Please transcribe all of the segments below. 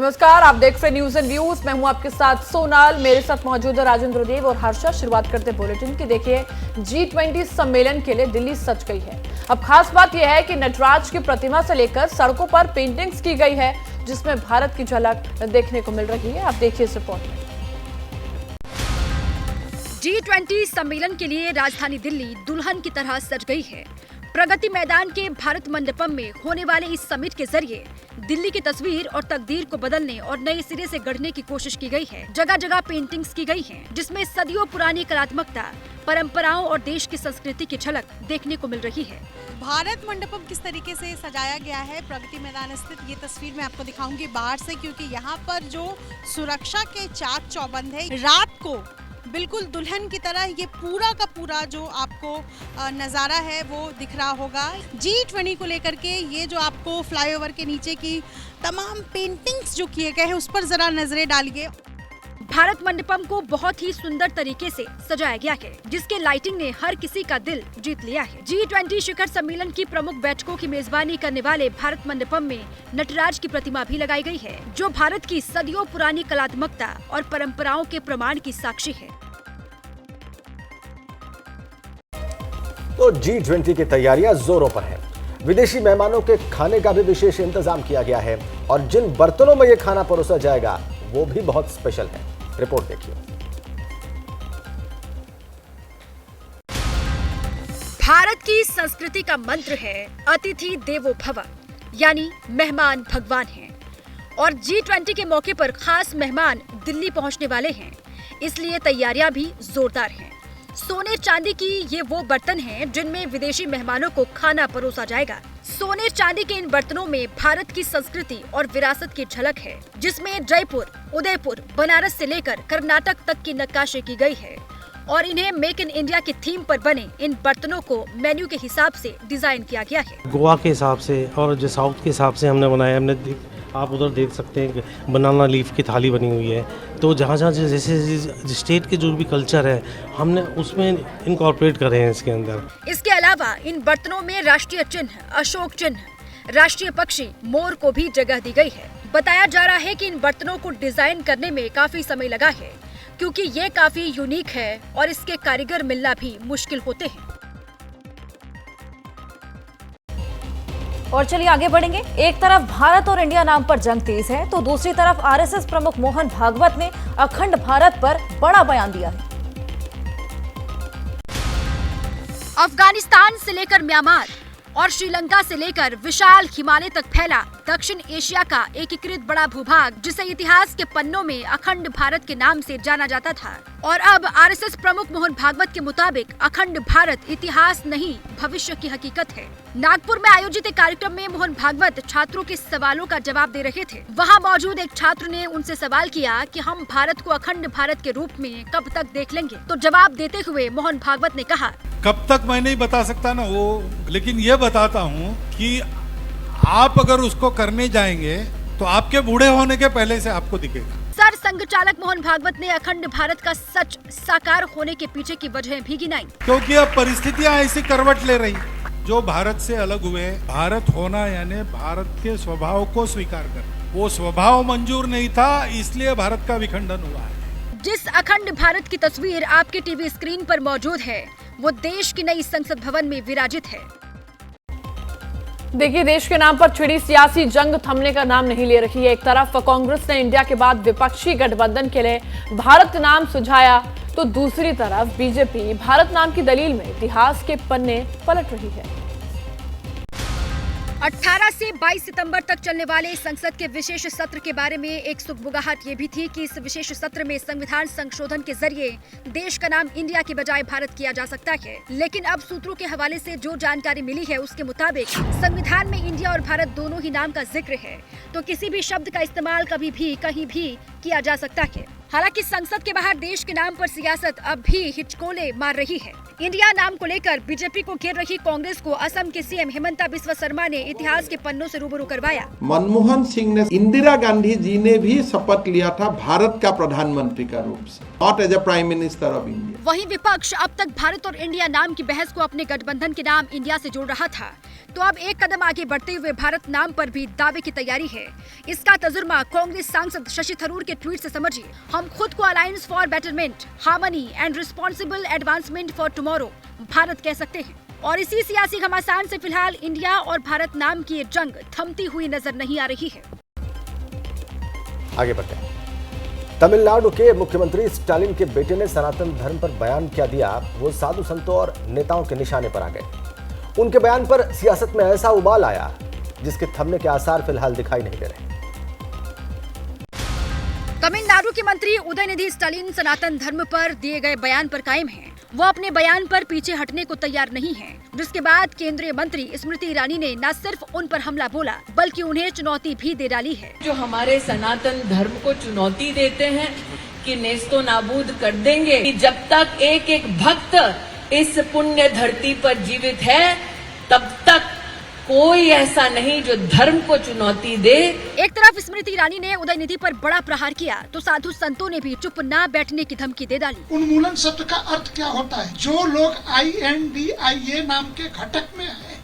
नमस्कार, आप देख रहे न्यूज एंड व्यूज। मैं हूं आपके साथ सोनाल, मेरे साथ मौजूद है राजेंद्र देव और हर्षा। शुरुआत करते बुलेटिन की। देखिए, G20 सम्मेलन के लिए दिल्ली सज गई है। अब खास बात यह है कि नटराज की प्रतिमा से लेकर सड़कों पर पेंटिंग्स की गई है, जिसमें भारत की झलक देखने को मिल रही है। आप देखिए इस रिपोर्ट में। G20 सम्मेलन के लिए राजधानी दिल्ली दुल्हन की तरह सज गई है। प्रगति मैदान के भारत मंडपम में होने वाले इस समिट के जरिए दिल्ली की तस्वीर और तकदीर को बदलने और नए सिरे से गढ़ने की कोशिश की गई है। जगह जगह पेंटिंग्स की गई हैं, जिसमें सदियों पुरानी कलात्मकता, परंपराओं और देश की संस्कृति की झलक देखने को मिल रही है। भारत मंडपम किस तरीके से सजाया गया है प्रगति मैदान स्थित, ये तस्वीर मैं आपको दिखाऊंगी बाहर से, क्योंकि यहाँ पर जो सुरक्षा के चाक चौबंद है, रात को बिल्कुल दुल्हन की तरह ये पूरा का पूरा जो आपको नज़ारा है वो दिख रहा होगा। G20 को लेकर के ये जो आपको फ्लाईओवर के नीचे की तमाम पेंटिंग्स जो किए गए हैं उस पर जरा नजरें डालिए। भारत मंडपम को बहुत ही सुंदर तरीके से सजाया गया है, जिसके लाइटिंग ने हर किसी का दिल जीत लिया है। G20 शिखर सम्मेलन की प्रमुख बैठकों की मेजबानी करने वाले भारत मंडपम में नटराज की प्रतिमा भी लगाई गई है, जो भारत की सदियों पुरानी कलात्मकता और परंपराओं के प्रमाण की साक्षी है। तो G20 की तैयारियां जोरों पर है। विदेशी मेहमानों के खाने का भी विशेष इंतजाम किया गया है और जिन बर्तनों में यह खाना परोसा जाएगा वो भी बहुत स्पेशल है। रिपोर्ट देखिए। भारत की संस्कृति का मंत्र है अतिथि देवो भव, यानी मेहमान भगवान हैं। और G20 के मौके पर खास मेहमान दिल्ली पहुंचने वाले हैं, इसलिए तैयारियां भी जोरदार हैं। सोने चांदी की ये वो बर्तन हैं जिनमें विदेशी मेहमानों को खाना परोसा जाएगा। सोने चांदी के इन बर्तनों में भारत की संस्कृति और विरासत की झलक है, जिसमें जयपुर, उदयपुर, बनारस से लेकर कर्नाटक तक की नक्काशी की गई है और इन्हें मेक इन इंडिया की थीम पर बने इन बर्तनों को मेन्यू के हिसाब से डिजाइन किया गया है। गोवा के हिसाब से और जो साउथ के हिसाब से हमने बनाया। हमने आप उधर देख सकते हैं बनाना लीफ की थाली बनी हुई है। तो जहाँ जहाँ जैसे स्टेट के जो भी कल्चर है हमने उसमें इनकॉर्पोरेट करे हैं इसके अंदर। इसके अलावा इन बर्तनों में राष्ट्रीय चिन्ह, अशोक चिन्ह, राष्ट्रीय पक्षी मोर को भी जगह दी गई है। बताया जा रहा है कि इन बर्तनों को डिजाइन करने में काफी समय लगा है, क्योंकि ये काफी यूनिक है और इसके कारीगर मिलना भी मुश्किल होते हैं। और चलिए आगे बढ़ेंगे। एक तरफ भारत और इंडिया नाम पर जंग तेज है, तो दूसरी तरफ आरएसएस प्रमुख मोहन भागवत ने अखंड भारत पर बड़ा बयान दिया है। अफगानिस्तान से लेकर म्यांमार और श्रीलंका से लेकर विशाल हिमालय तक फैला दक्षिण एशिया का एकीकृत बड़ा भूभाग, जिसे इतिहास के पन्नों में अखंड भारत के नाम से जाना जाता था। और अब आरएसएस प्रमुख मोहन भागवत के मुताबिक अखंड भारत इतिहास नहीं, भविष्य की हकीकत है। नागपुर में आयोजित एक कार्यक्रम में मोहन भागवत छात्रों के सवालों का जवाब दे रहे थे। वहां मौजूद एक छात्र ने उनसे सवाल किया कि हम भारत को अखंड भारत के रूप में कब तक देख लेंगे। तो जवाब देते हुए मोहन भागवत ने कहा, कब तक मैं नहीं बता सकता ना वो, लेकिन ये बताता हूँ कि आप अगर उसको करने जाएंगे तो आपके बूढ़े होने के पहले से आपको दिखेगा। सर संघ चालक मोहन भागवत ने अखंड भारत का सच साकार होने के पीछे की वजह भी गिनाई। क्योंकि अब परिस्थितियां ऐसी करवट ले रही, जो भारत से अलग हुए। भारत होना यानी भारत के स्वभाव को स्वीकार करना, वो स्वभाव मंजूर नहीं था, इसलिए भारत का विखंडन हुआ है। जिस अखंड भारत की तस्वीर आपके टीवी स्क्रीन पर मौजूद है, वो देश की नई संसद भवन में विराजित है। देखिए, देश के नाम पर छिड़ी सियासी जंग थमने का नाम नहीं ले रही है। एक तरफ कांग्रेस ने इंडिया के बाद विपक्षी गठबंधन के लिए भारत नाम सुझाया, तो दूसरी तरफ बीजेपी भारत नाम की दलील में इतिहास के पन्ने पलट रही है। 18 से 22 सितंबर तक चलने वाले संसद के विशेष सत्र के बारे में एक सुगबुगाहट ये भी थी कि इस विशेष सत्र में संविधान संशोधन के जरिए देश का नाम इंडिया के बजाय भारत किया जा सकता है। लेकिन अब सूत्रों के हवाले से जो जानकारी मिली है उसके मुताबिक संविधान में इंडिया और भारत दोनों ही नाम का जिक्र है, तो किसी भी शब्द का इस्तेमाल कभी भी कहीं भी किया जा सकता है। हालांकि संसद के बाहर देश के नाम पर सियासत अब भी हिचकोले मार रही है। इंडिया नाम को लेकर बीजेपी को घेर रही कांग्रेस को असम के सीएम हिमंता बिस्वा शर्मा ने इतिहास के पन्नों से रूबरू करवाया। मनमोहन सिंह ने, इंदिरा गांधी जी ने भी शपथ लिया था भारत का प्रधानमंत्री का रूप से, not as a prime minister of India. वहीं विपक्ष अब तक भारत और इंडिया नाम की बहस को अपने गठबंधन के नाम इंडिया से जोड़ रहा था, तो अब एक कदम आगे बढ़ते हुए भारत नाम पर भी दावे की तैयारी है। इसका तजुर्मा कांग्रेस सांसद शशि थरूर के ट्वीट से समझिए। हम खुद को alliance for betterment, harmony and responsible advancement for tomorrow Bharat कह सकते हैं। और इसी सियासी घमासान से फिलहाल इंडिया और भारत नाम की ये जंग थमती हुई नजर नहीं आ रही है। आगे बढ़ते हैं। तमिलनाडु के मुख्यमंत्री स्टालिन के बेटे ने सनातन धर्म पर बयान क्या दिया, वो साधु संतों और नेताओं के निशाने पर आ गए। उनके बयान पर सियासत में ऐसा उबाल आया जिसके थमने के आसार फिलहाल दिखाई नहीं दे रहे। तमिलनाडु के मंत्री उदयनिधि स्टालिन सनातन धर्म पर दिए गए बयान पर कायम हैं। वो अपने बयान पर पीछे हटने को तैयार नहीं हैं, जिसके बाद केंद्रीय मंत्री स्मृति ईरानी ने न सिर्फ उन पर हमला बोला बल्कि उन्हें चुनौती भी दे डाली है। जो हमारे सनातन धर्म को चुनौती देते हैं कि नेस्तो नाबूद कर देंगे, कि जब तक एक एक भक्त इस पुण्य धरती पर जीवित है तब तक कोई ऐसा नहीं जो धर्म को चुनौती दे। एक तरफ स्मृति ईरानी ने उदयनिधि पर बड़ा प्रहार किया तो साधु संतों ने भी चुप ना बैठने की धमकी दे डाली। उन्मूलन शब्द का अर्थ क्या होता है? जो लोग INDIA नाम के घटक में हैं,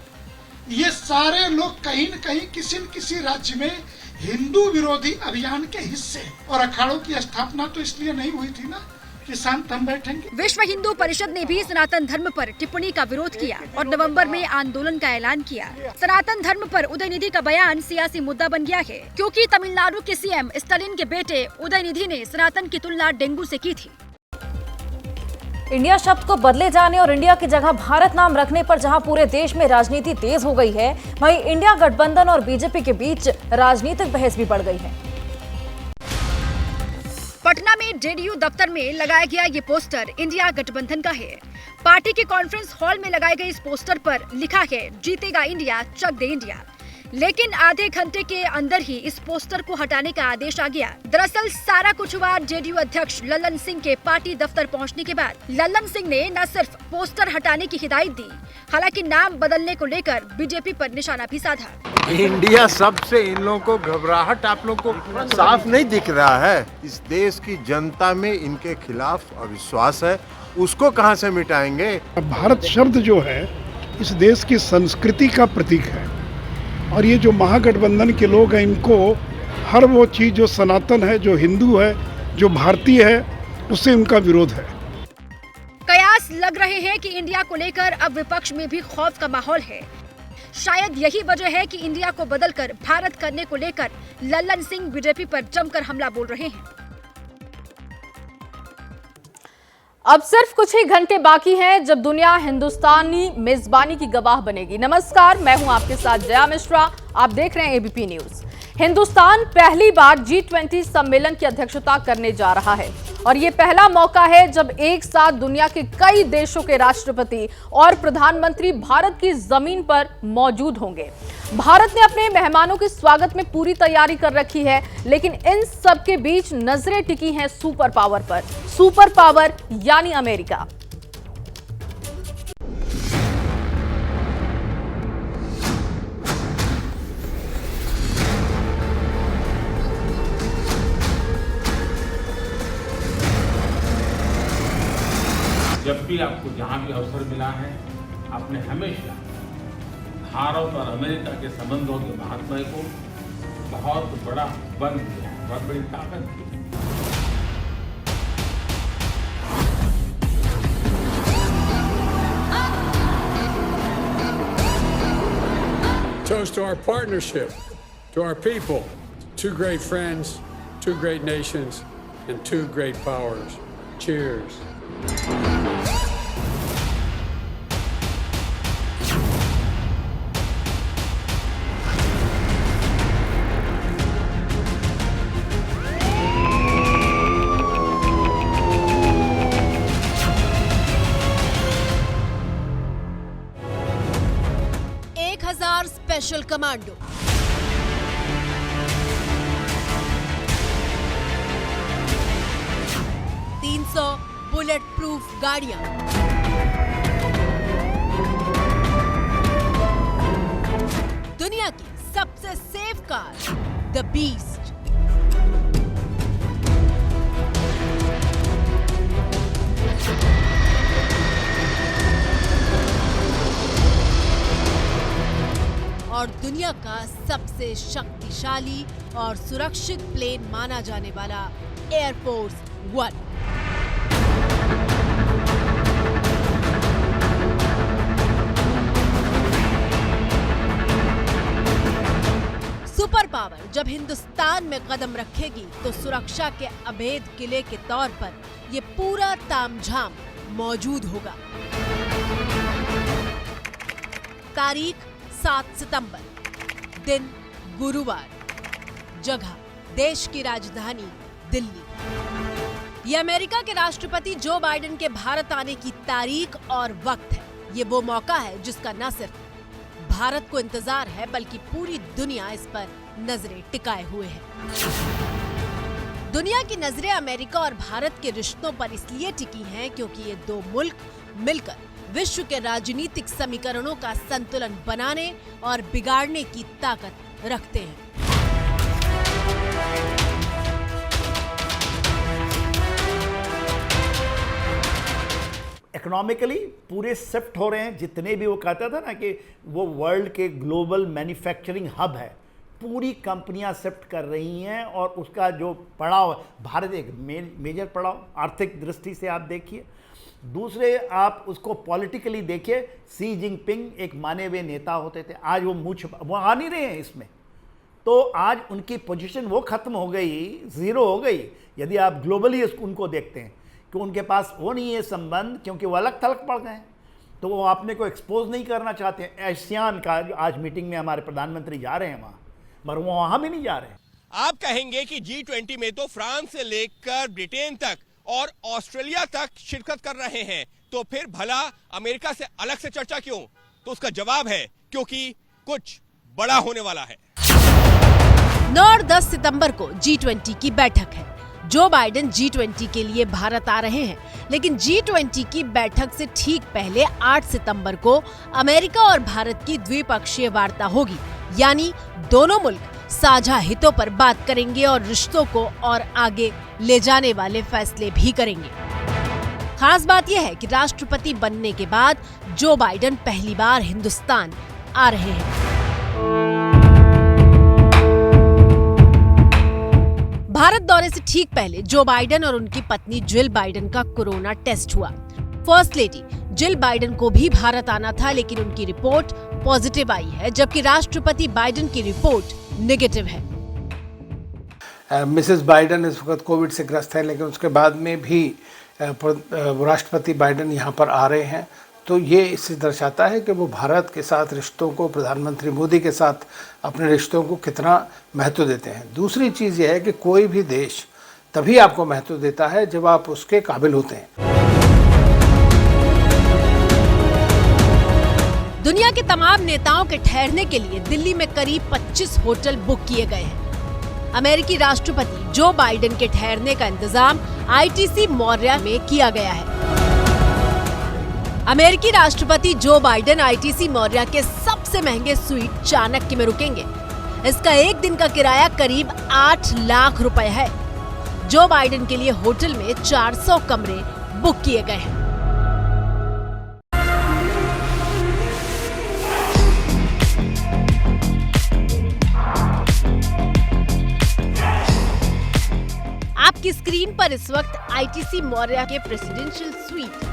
ये सारे लोग कहीं न कहीं किसी न किसी राज्य में हिंदू विरोधी अभियान के हिस्से। और अखाड़ों की स्थापना तो इसलिए नहीं हुई थी ना कि शांत हम बैठेंगे। विश्व हिंदू परिषद ने भी सनातन धर्म पर टिप्पणी का विरोध किया और नवंबर में आंदोलन का ऐलान किया। सनातन धर्म पर उदयनिधि का बयान सियासी मुद्दा बन गया है, क्योंकि तमिलनाडु के सीएम स्टालिन के बेटे उदयनिधि ने सनातन की तुलना डेंगू से की थी। इंडिया शब्द को बदले जाने और इंडिया की जगह भारत नाम रखने पर जहां पूरे देश में राजनीति तेज हो गई है, वहीं इंडिया गठबंधन और बीजेपी के बीच राजनीतिक बहस भी बढ़ गई है। पटना में जेडीयू दफ्तर में लगाया गया ये पोस्टर इंडिया गठबंधन का है। पार्टी के कॉन्फ्रेंस हॉल में लगाए गए इस पोस्टर पर लिखा है, जीतेगा इंडिया, चक दे इंडिया। लेकिन आधे घंटे के अंदर ही इस पोस्टर को हटाने का आदेश आ गया। दरअसल सारा कुछ हुआ जेडीयू अध्यक्ष लल्लन सिंह के पार्टी दफ्तर पहुंचने के बाद। लल्लन सिंह ने न सिर्फ पोस्टर हटाने की हिदायत दी, हालांकि नाम बदलने को लेकर बीजेपी पर निशाना भी साधा। इंडिया शब्द से इन लोगों को घबराहट आप लोग को साफ नहीं दिख रहा है? इस देश की जनता में इनके खिलाफ अविश्वास है, उसको कहां से मिटाएंगे? भारत शब्द जो है इस देश की संस्कृति का प्रतीक है, और ये जो महागठबंधन के लोग हैं, इनको हर वो चीज जो सनातन है, जो हिंदू है, जो भारतीय है, उससे उनका विरोध है। कयास लग रहे हैं कि इंडिया को लेकर अब विपक्ष में भी खौफ का माहौल है। शायद यही वजह है कि इंडिया को बदलकर भारत करने को लेकर लल्लन सिंह बीजेपी पर जमकर हमला बोल रहे हैं। अब सिर्फ कुछ ही घंटे बाकी हैं जब दुनिया हिंदुस्तानी मेजबानी की गवाह बनेगी। नमस्कार, मैं हूं आपके साथ जया मिश्रा। आप देख रहे हैं एबीपी न्यूज। हिंदुस्तान पहली बार G20 सम्मेलन की अध्यक्षता करने जा रहा है और ये पहला मौका है जब एक साथ दुनिया के कई देशों के राष्ट्रपति और प्रधानमंत्री भारत की जमीन पर मौजूद होंगे। भारत ने अपने मेहमानों के स्वागत में पूरी तैयारी कर रखी है, लेकिन इन सब के बीच नजरें टिकी हैं सुपर पावर पर। सुपर पावर यानी अमेरिका। जब भी आपको जहां भी अवसर मिला है, आपने हमेशा भारत और अमेरिका के संबंधों के महत्व को बहुत बड़ा बल दिया, बहुत बड़ी ताकत दी। Toast to our partnership, to our people, two great friends, two great nations, and two great powers. Cheers. Special commando, 300 bullet proof गाड़ियां, दुनिया की सबसे सेफ कार द बीस्ट, और दुनिया का सबसे शक्तिशाली और सुरक्षित प्लेन माना जाने वाला एयरफोर्स 1। सुपर पावर जब हिंदुस्तान में कदम रखेगी तो सुरक्षा के अभेद किले के तौर पर ये पूरा तामझाम मौजूद होगा। तारीख 7 सितंबर, दिन गुरुवार, जगह देश की राजधानी दिल्ली। ये अमेरिका के राष्ट्रपति जो बाइडेन के भारत आने की तारीख और वक्त है। ये वो मौका है जिसका न सिर्फ भारत को इंतजार है बल्कि पूरी दुनिया इस पर नजरें टिकाए हुए है। दुनिया की नजरें अमेरिका और भारत के रिश्तों पर इसलिए टिकी हैं क्योंकि ये दो मुल्क मिलकर विश्व के राजनीतिक समीकरणों का संतुलन बनाने और बिगाड़ने की ताकत रखते हैं। इकोनॉमिकली पूरे शिफ्ट हो रहे हैं। जितने भी वो कहता था ना कि वो वर्ल्ड के ग्लोबल मैन्युफैक्चरिंग हब है, पूरी कंपनियां शिफ्ट कर रही हैं और उसका जो पड़ाव, भारत एक मेजर पड़ाव आर्थिक दृष्टि से आप देखिए। दूसरे आप उसको पॉलिटिकली देखिए, सी जिनपिंग एक माने हुए नेता होते थे, आज वो आ नहीं रहे हैं इसमें। तो आज उनकी पोजीशन वो खत्म हो गई, जीरो हो गई। यदि आप ग्लोबली उनको देखते हैं कि उनके पास वो नहीं है संबंध, क्योंकि वो अलग थलग पड़ गए हैं, तो वो अपने को एक्सपोज नहीं करना चाहते हैं। एशियान का आज मीटिंग में हमारे प्रधानमंत्री जा रहे हैं वहाँ, मगर वो वहाँ भी नहीं जा रहे हैं। आप कहेंगे कि G20 में तो फ्रांस से लेकर ब्रिटेन तक और ऑस्ट्रेलिया तक शिरकत कर रहे हैं, तो फिर भला अमेरिका से अलग से चर्चा क्यों? तो उसका जवाब है क्योंकि कुछ बड़ा होने वाला है। 9 और 10 सितंबर को G20 की बैठक है। जो बाइडेन G20 के लिए भारत आ रहे हैं, लेकिन G20 की बैठक से ठीक पहले 8 सितंबर को अमेरिका और भारत की द्विपक्षीय वार्ता होगी। यानी दोनों मुल्क साझा हितों पर बात करेंगे और रिश्तों को और आगे ले जाने वाले फैसले भी करेंगे। खास बात यह है कि राष्ट्रपति बनने के बाद जो बाइडेन पहली बार हिंदुस्तान आ रहे हैं। भारत दौरे से ठीक पहले जो बाइडेन और उनकी पत्नी जिल बाइडेन का कोरोना टेस्ट हुआ। फर्स्ट लेडी जिल बाइडेन को भी भारत आना था, लेकिन उनकी रिपोर्ट पॉजिटिव आई है, जबकि राष्ट्रपति बाइडेन की रिपोर्ट नेगेटिव है। मिसेस बाइडेन इस वक्त कोविड से ग्रस्त है, लेकिन उसके बाद में भी राष्ट्रपति बाइडेन यहाँ पर आ रहे हैं, तो ये इससे दर्शाता है कि वो भारत के साथ रिश्तों को, प्रधानमंत्री मोदी के साथ अपने रिश्तों को कितना महत्व देते हैं। दूसरी चीज़ ये है कि कोई भी देश तभी आपको महत्व देता है जब आप उसके काबिल होते हैं। दुनिया के तमाम नेताओं के ठहरने के लिए दिल्ली में करीब 25 होटल बुक किए गए हैं। अमेरिकी राष्ट्रपति जो बाइडेन के ठहरने का इंतजाम ITC मौर्या में किया गया है। अमेरिकी राष्ट्रपति जो बाइडेन ITC मौर्या के सबसे महंगे स्वीट चाणक्य में रुकेंगे। इसका एक दिन का किराया करीब 8 लाख रुपए है। जो बाइडेन के लिए होटल में 400 कमरे बुक किए गए हैं। आपकी स्क्रीन पर इस वक्त ITC मौर्या के प्रेसिडेंशियल स्वीट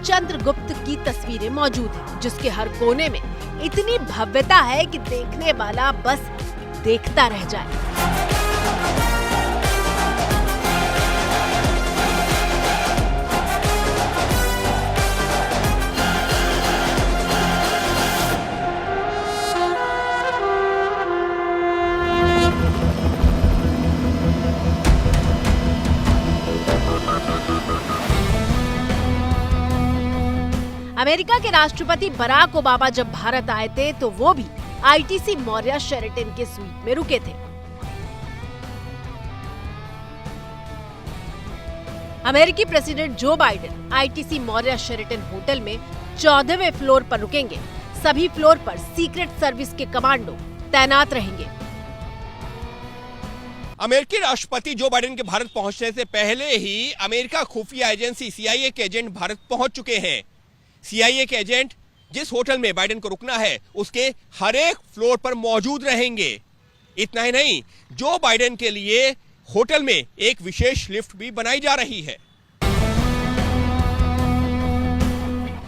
चंद्रगुप्त की तस्वीरें मौजूद हैं, जिसके हर कोने में इतनी भव्यता है कि देखने वाला बस देखता रह जाए। अमेरिका के राष्ट्रपति बराक ओबामा जब भारत आए थे तो वो भी ITC मौर्या शेरेटन के स्वीट में रुके थे। अमेरिकी president Joe Biden ITC Maurya Sheraton hotel में 14वें फ्लोर पर रुकेंगे। सभी फ्लोर पर सीक्रेट सर्विस के कमांडो तैनात रहेंगे। अमेरिकी राष्ट्रपति जो बाइडेन के भारत पहुंचने से पहले ही अमेरिका खुफिया एजेंसी CIA के एजेंट भारत पहुंच चुके हैं। CIA के एजेंट जिस होटल में बाइडेन को रुकना है उसके हर एक फ्लोर पर मौजूद रहेंगे। इतना ही नहीं, जो बाइडेन के लिए होटल में एक विशेष लिफ्ट भी बनाई जा रही है।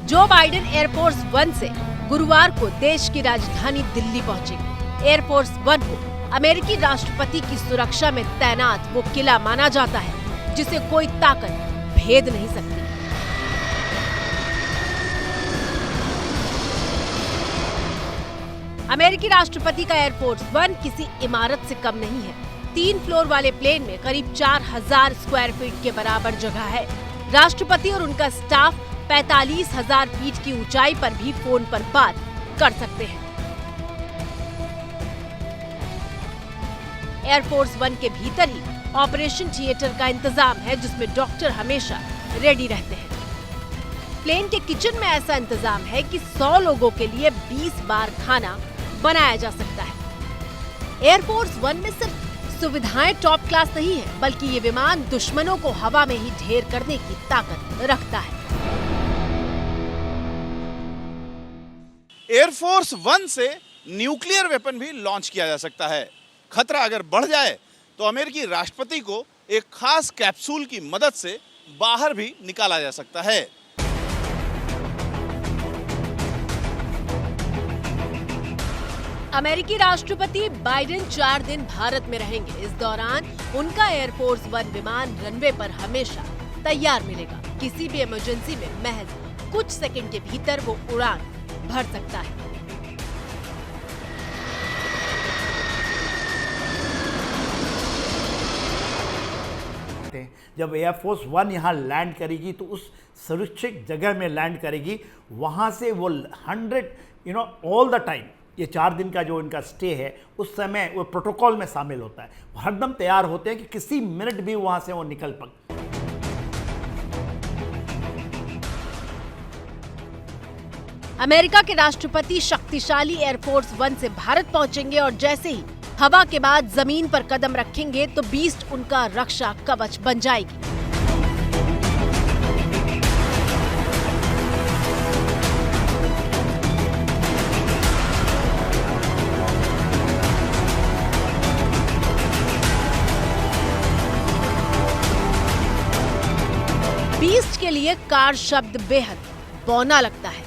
जो बाइडेन एयरफोर्स 1 से गुरुवार को देश की राजधानी दिल्ली पहुंचेंगे। एयरफोर्स 1 को अमेरिकी राष्ट्रपति की सुरक्षा में तैनात वो किला माना जाता है जिसे कोई ताकत भेद नहीं सकती। अमेरिकी राष्ट्रपति का एयरफोर्स 1 किसी इमारत से कम नहीं है। 3 फ्लोर वाले प्लेन में करीब 4000 स्क्वायर फीट के बराबर जगह है। राष्ट्रपति और उनका स्टाफ 45,000 फीट की ऊंचाई पर भी फोन पर बात कर सकते हैं। एयरफोर्स 1 के भीतर ही ऑपरेशन थिएटर का इंतजाम है जिसमें डॉक्टर हमेशा रेडी रहते हैं। प्लेन के किचन में ऐसा इंतजाम है कि 100 लोगों के लिए 20 बार खाना बनाया जा सकता है। एयरफोर्स 1 में सिर्फ सुविधाएं टॉप क्लास नहीं है, बल्कि ये विमान दुश्मनों को हवा में ही ढेर करने की ताकत रखता है। एयरफोर्स 1 से न्यूक्लियर वेपन भी लॉन्च किया जा सकता है। खतरा अगर बढ़ जाए तो अमेरिकी राष्ट्रपति को एक खास कैप्सूल की मदद से बाहर भी निकाला जा सकता है। अमेरिकी राष्ट्रपति बाइडेन 4 दिन भारत में रहेंगे। इस दौरान उनका एयरफोर्स 1 विमान रनवे पर हमेशा तैयार मिलेगा। किसी भी इमरजेंसी में महज कुछ सेकंड के भीतर वो उड़ान भर सकता है। जब एयरफोर्स 1 यहाँ लैंड करेगी तो उस सुरक्षित जगह में लैंड करेगी, वहाँ से वो 100 ऑल द टाइम, ये 4 दिन का जो इनका स्टे है उस समय वो प्रोटोकॉल में शामिल होता है। वो हरदम तैयार होते हैं कि किसी मिनट भी वहाँ से वो निकल पाए। अमेरिका के राष्ट्रपति शक्तिशाली एयरफोर्स 1 से भारत पहुंचेंगे और जैसे ही हवा के बाद जमीन पर कदम रखेंगे तो बीस्ट उनका रक्षा कवच बन जाएगी। बीस्ट के लिए कार शब्द बेहद बौना लगता है।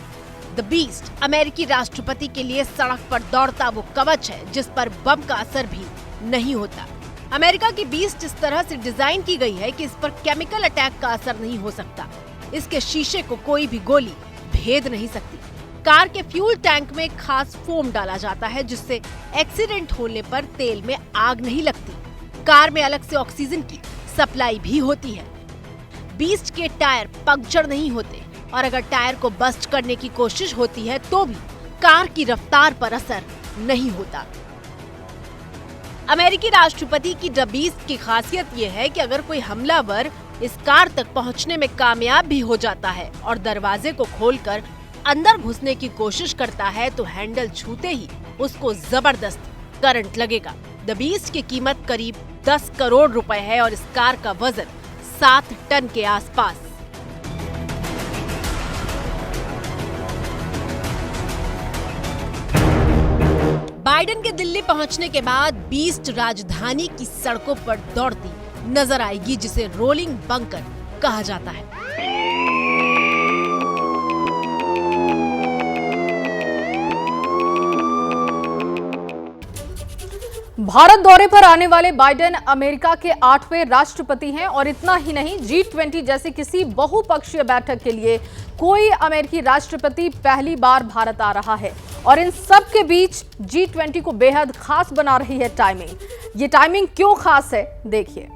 द बीस्ट अमेरिकी राष्ट्रपति के लिए सड़क पर दौड़ता वो कवच है जिस पर बम का असर भी नहीं होता। अमेरिका की बीस्ट इस तरह से डिजाइन की गई है कि इस पर केमिकल अटैक का असर नहीं हो सकता। इसके शीशे को कोई भी गोली भेद नहीं सकती। कार के फ्यूल टैंक में खास फोम डाला जाता है जिससे एक्सीडेंट होने पर तेल में आग नहीं लगती। कार में अलग से ऑक्सीजन की सप्लाई भी होती है। बीस्ट के टायर पंक्चर नहीं होते और अगर टायर को बस्ट करने की कोशिश होती है तो भी कार की रफ्तार पर असर नहीं होता। अमेरिकी राष्ट्रपति की द बीस्ट की खासियत ये है कि अगर कोई हमलावर इस कार तक पहुंचने में कामयाब भी हो जाता है और दरवाजे को खोलकर अंदर घुसने की कोशिश करता है तो हैंडल छूते ही उसको जबरदस्त करंट लगेगा। द बीस्ट की कीमत करीब 10 करोड़ रुपए है और इस कार का वजन 7 टन के आसपास। बाइडेन के दिल्ली पहुंचने के बाद बीस्ट राजधानी की सड़कों पर दौड़ती नजर आएगी जिसे रोलिंग बंकर कहा जाता है। भारत दौरे पर आने वाले बाइडेन अमेरिका के 8वें राष्ट्रपति हैं और इतना ही नहीं, G20 जैसी किसी बहुपक्षीय बैठक के लिए कोई अमेरिकी राष्ट्रपति पहली बार भारत आ रहा है और इन सब के बीच G20 को बेहद खास बना रही है टाइमिंग। ये टाइमिंग क्यों खास है, देखिए।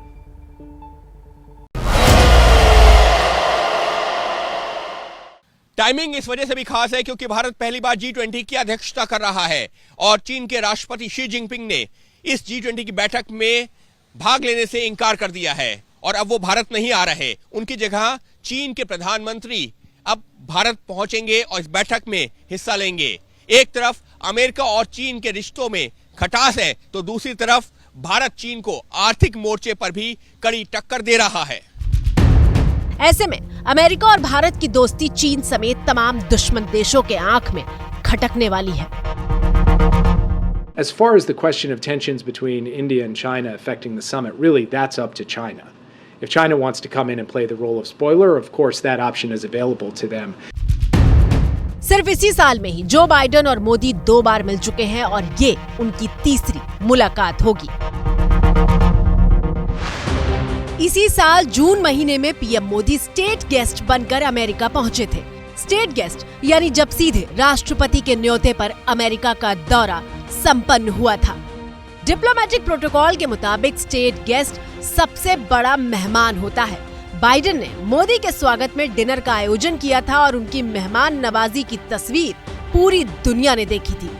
टाइमिंग इस वजह से भी खास है क्योंकि भारत पहली बार G20 की अध्यक्षता कर रहा है और चीन के राष्ट्रपति शी जिनपिंग ने इस G20 की बैठक में भाग लेने से इनकार कर दिया है और अब वो भारत नहीं आ रहे। उनकी जगह चीन के प्रधानमंत्री अब भारत पहुंचेंगे और इस बैठक में हिस्सा लेंगे। एक तरफ अमेरिका और चीन के रिश्तों में खटास है तो दूसरी तरफ भारत चीन को आर्थिक मोर्चे पर भी कड़ी टक्कर दे रहा है। ऐसे में अमेरिका और भारत की दोस्ती चीन समेत तमाम दुश्मन देशों के आंख में खटकने वाली है। As far as the question of tensions between India and China affecting the summit, really that's up to China. If China wants to come in and play the role of spoiler, of course that option is available to them. सिर्फ इसी साल में ही Joe Biden और मोदी 2 बार मिल चुके हैं और ये उनकी तीसरी मुलाकात होगी। इसी साल जून महीने में पीएम मोदी स्टेट गेस्ट बनकर अमेरिका पहुंचे थे। स्टेट गेस्ट यानी जब सीधे राष्ट्रपति के न्योते पर अमेरिका का दौरा संपन्न हुआ था। डिप्लोमेटिक प्रोटोकॉल के मुताबिक स्टेट गेस्ट सबसे बड़ा मेहमान होता है। बाइडेन ने मोदी के स्वागत में डिनर का आयोजन किया था और उनकी मेहमान नवाजी की तस्वीर पूरी दुनिया ने देखी थी।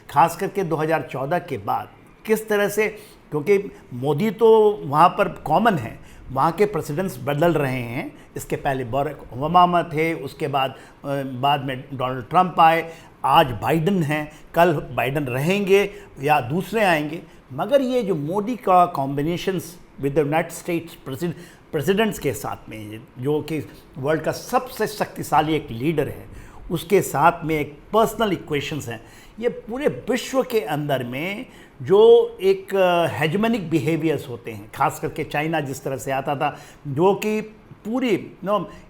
खास करके 2014 के बाद किस तरह से, क्योंकि मोदी तो वहाँ पर कॉमन है, वहाँ के प्रेसिडेंट्स बदल रहे हैं। इसके पहले बराक ओबामा थे, उसके बाद में डोनाल्ड ट्रंप आए, आज बाइडेन हैं, कल बाइडेन रहेंगे या दूसरे आएंगे। मगर ये जो मोदी का combinations with the United States presidents के साथ में, जो कि वर्ल्ड का सबसे शक्तिशाली एक लीडर है, उसके साथ में एक पर्सनल इक्वेशंस हैं, ये पूरे विश्व के अंदर में जो एक हेजमनिक बिहेवियर्स होते हैं, खास करके चाइना जिस तरह से आता था, जो कि पूरी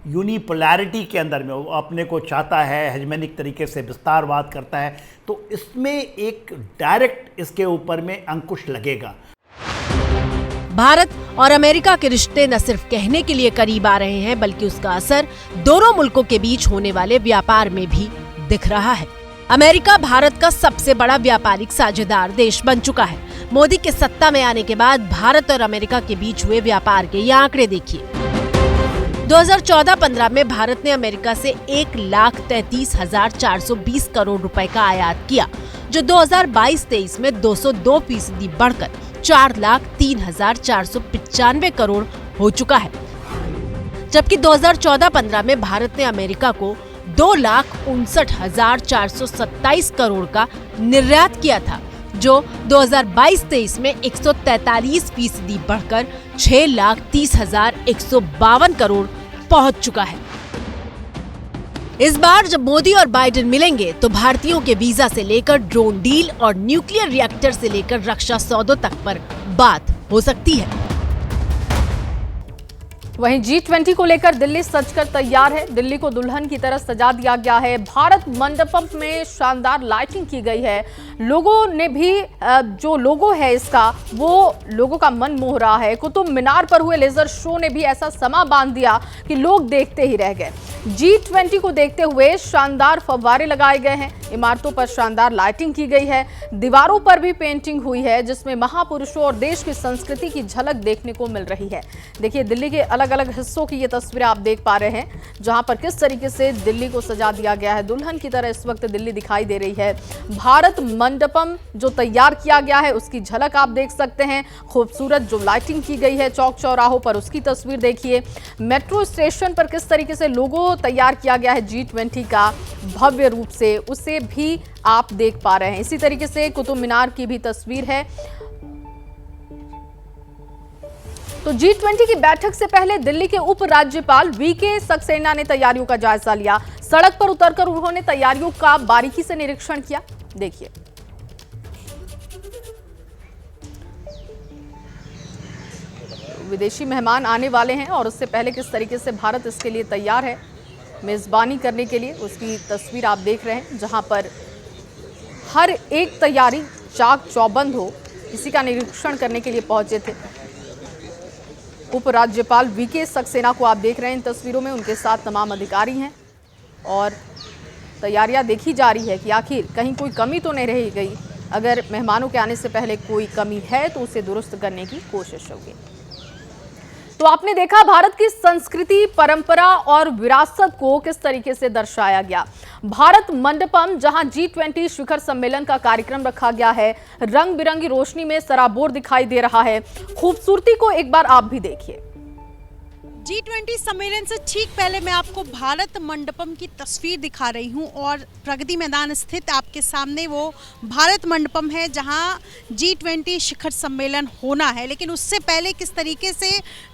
यूनिपोलैरिटी के अंदर में वो अपने को चाहता है, हेजमनिक तरीके से विस्तारवाद करता है, तो इसमें एक डायरेक्ट इसके ऊपर में अंकुश लगेगा। भारत और अमेरिका के रिश्ते न सिर्फ कहने के लिए करीब आ रहे हैं, बल्कि उसका असर दोनों मुल्कों के बीच होने वाले व्यापार में भी दिख रहा है। अमेरिका भारत का सबसे बड़ा व्यापारिक साझेदार देश बन चुका है। मोदी के सत्ता में आने के बाद भारत और अमेरिका के बीच हुए व्यापार के ये आंकड़े देखिए। 2014-15 में भारत ने अमेरिका से 1,33,420 करोड़ रुपए का आयात किया, जो 2022-23 में 202% बढ़कर 4,03,495 करोड़ हो चुका है। जबकि 2014-15 में भारत ने अमेरिका को 2,59,427 करोड़ का निर्यात किया था, जो 2022-23 में 143% बढ़कर 6,30,152 करोड़ पहुंच चुका है। इस बार जब मोदी और बाइडेन मिलेंगे तो भारतीयों के वीजा से लेकर ड्रोन डील और न्यूक्लियर रिएक्टर से लेकर रक्षा सौदों तक पर बात हो सकती है। वहीं G20 को लेकर दिल्ली सजकर तैयार है। दिल्ली को दुल्हन की तरह सजा दिया गया है। भारत मंडपम में शानदार लाइटिंग की गई है। लोगों ने भी जो लोगो है इसका, वो लोगों का मन मोह रहा है। कुतुब मीनार पर हुए लेजर शो ने भी ऐसा समा बांध दिया कि लोग देखते ही रह गए। G20 को देखते हुए शानदार फव्वारे लगाए गए हैं। इमारतों पर शानदार लाइटिंग की गई है। दीवारों पर भी पेंटिंग हुई है, जिसमें महापुरुषों और देश की संस्कृति की झलक देखने को मिल रही है। देखिए, दिल्ली के अलग अलग हिस्सों की ये तस्वीरें आप देख पा रहे हैं, जहां पर किस तरीके से दिल्ली को सजा दिया गया है। दुल्हन की तरह इस वक्त दिल्ली दिखाई दे रही है। भारत मंडपम जो तैयार किया गया है उसकी झलक आप देख सकते हैं। खूबसूरत जो लाइटिंग की गई है चौक चौराहों पर, उसकी तस्वीर देखिए। मेट्रो स्टेशन पर किस तरीके से लोगो तैयार किया गया है G20 का भव्य रूप से, उसे भी आप देख पा रहे हैं। इसी तरीके से कुतुब मीनार की भी तस्वीर है। तो G20 की बैठक से पहले दिल्ली के उपराज्यपाल वीके सक्सेना ने तैयारियों का जायजा लिया। सड़क पर उतरकर उन्होंने तैयारियों का बारीकी से निरीक्षण किया। देखिए, विदेशी मेहमान आने वाले हैं और उससे पहले किस तरीके से भारत इसके लिए तैयार है मेजबानी करने के लिए, उसकी तस्वीर आप देख रहे हैं, जहां पर हर एक तैयारी चाक चौबंद हो, इसी का निरीक्षण करने के लिए पहुंचे थे। उपराज्यपाल वीके सक्सेना को आप देख रहे हैं इन तस्वीरों में, उनके साथ तमाम अधिकारी हैं और तैयारियां देखी जा रही है कि आखिर कहीं कोई कमी तो नहीं रह गई। अगर मेहमानों के आने से पहले कोई कमी है तो उसे दुरुस्त करने की कोशिश होगी। तो आपने देखा भारत की संस्कृति, परंपरा और विरासत को किस तरीके से दर्शाया गया। भारत मंडपम, जहां G20 शिखर सम्मेलन का कार्यक्रम रखा गया है, रंग बिरंगी रोशनी में सराबोर दिखाई दे रहा है। खूबसूरती को एक बार आप भी देखिए। G20 सम्मेलन से ठीक पहले मैं आपको भारत मंडपम की तस्वीर दिखा रही हूं और प्रगति मैदान स्थित आपके सामने वो भारत मंडपम है जहां G20 शिखर सम्मेलन होना है। लेकिन उससे पहले किस तरीके से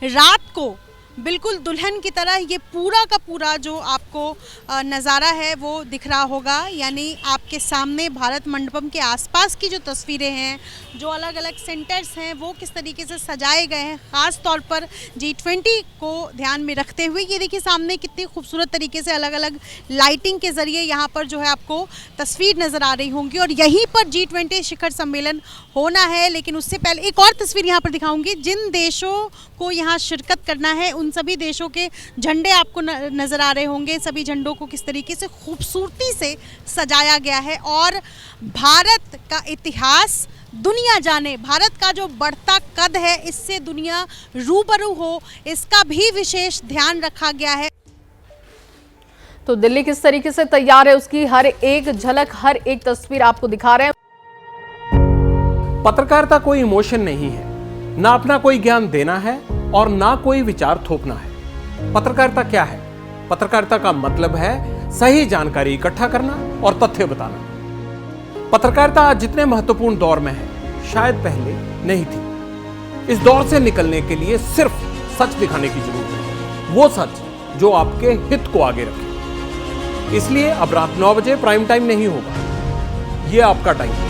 रात को बिल्कुल दुल्हन की तरह ये पूरा का पूरा जो आपको नज़ारा है वो दिख रहा होगा। यानी आपके सामने भारत मंडपम के आसपास की जो तस्वीरें हैं, जो अलग अलग सेंटर्स हैं, वो किस तरीके से सजाए गए हैं, ख़ास तौर पर G20 को ध्यान में रखते हुए। ये देखिए सामने कितनी खूबसूरत तरीके से अलग अलग लाइटिंग के ज़रिए यहाँ पर जो है आपको तस्वीर नज़र आ रही होंगी। और यहीं पर G20 शिखर सम्मेलन होना है। लेकिन उससे पहले एक और तस्वीर यहाँ पर दिखाऊंगी। जिन देशों को यहाँ शिरकत करना है उन सभी देशों के झंडे आपको नज़र आ रहे होंगे। सभी झंडों को किस तरीके से खूबसूरती से सजाया गया है। और भारत का इतिहास दुनिया जाने, भारत का जो बढ़ता कद है इससे दुनिया रूबरू हो, इसका भी विशेष ध्यान रखा गया है। तो दिल्ली किस तरीके से तैयार है उसकी हर एक झलक, हर एक तस्वीर आपको दिखा रहे हैं। पत्रकारिता कोई इमोशन नहीं है, ना अपना कोई ज्ञान देना है और ना कोई विचार थोपना है। पत्रकारिता क्या है? पत्रकारिता का मतलब है सही जानकारी इकट्ठा करना और तथ्य बताना। पत्रकारिता आज जितने महत्वपूर्ण दौर में है शायद पहले नहीं थी। इस दौर से निकलने के लिए सिर्फ सच दिखाने की जरूरत है, वो सच जो आपके हित को आगे रखे। इसलिए अब रात 9 बजे प्राइम टाइम नहीं होगा, ये आपका टाइम है।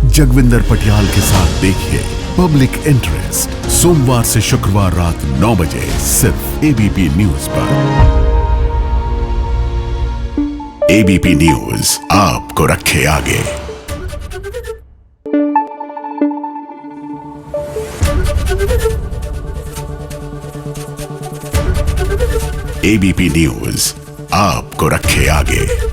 जगविंदर पटियाल के साथ देखिए पब्लिक इंटरेस्ट सोमवार से शुक्रवार रात 9 बजे सिर्फ एबीपी न्यूज पर। एबीपी न्यूज आपको रखे आगे। एबीपी न्यूज आपको रखे आगे।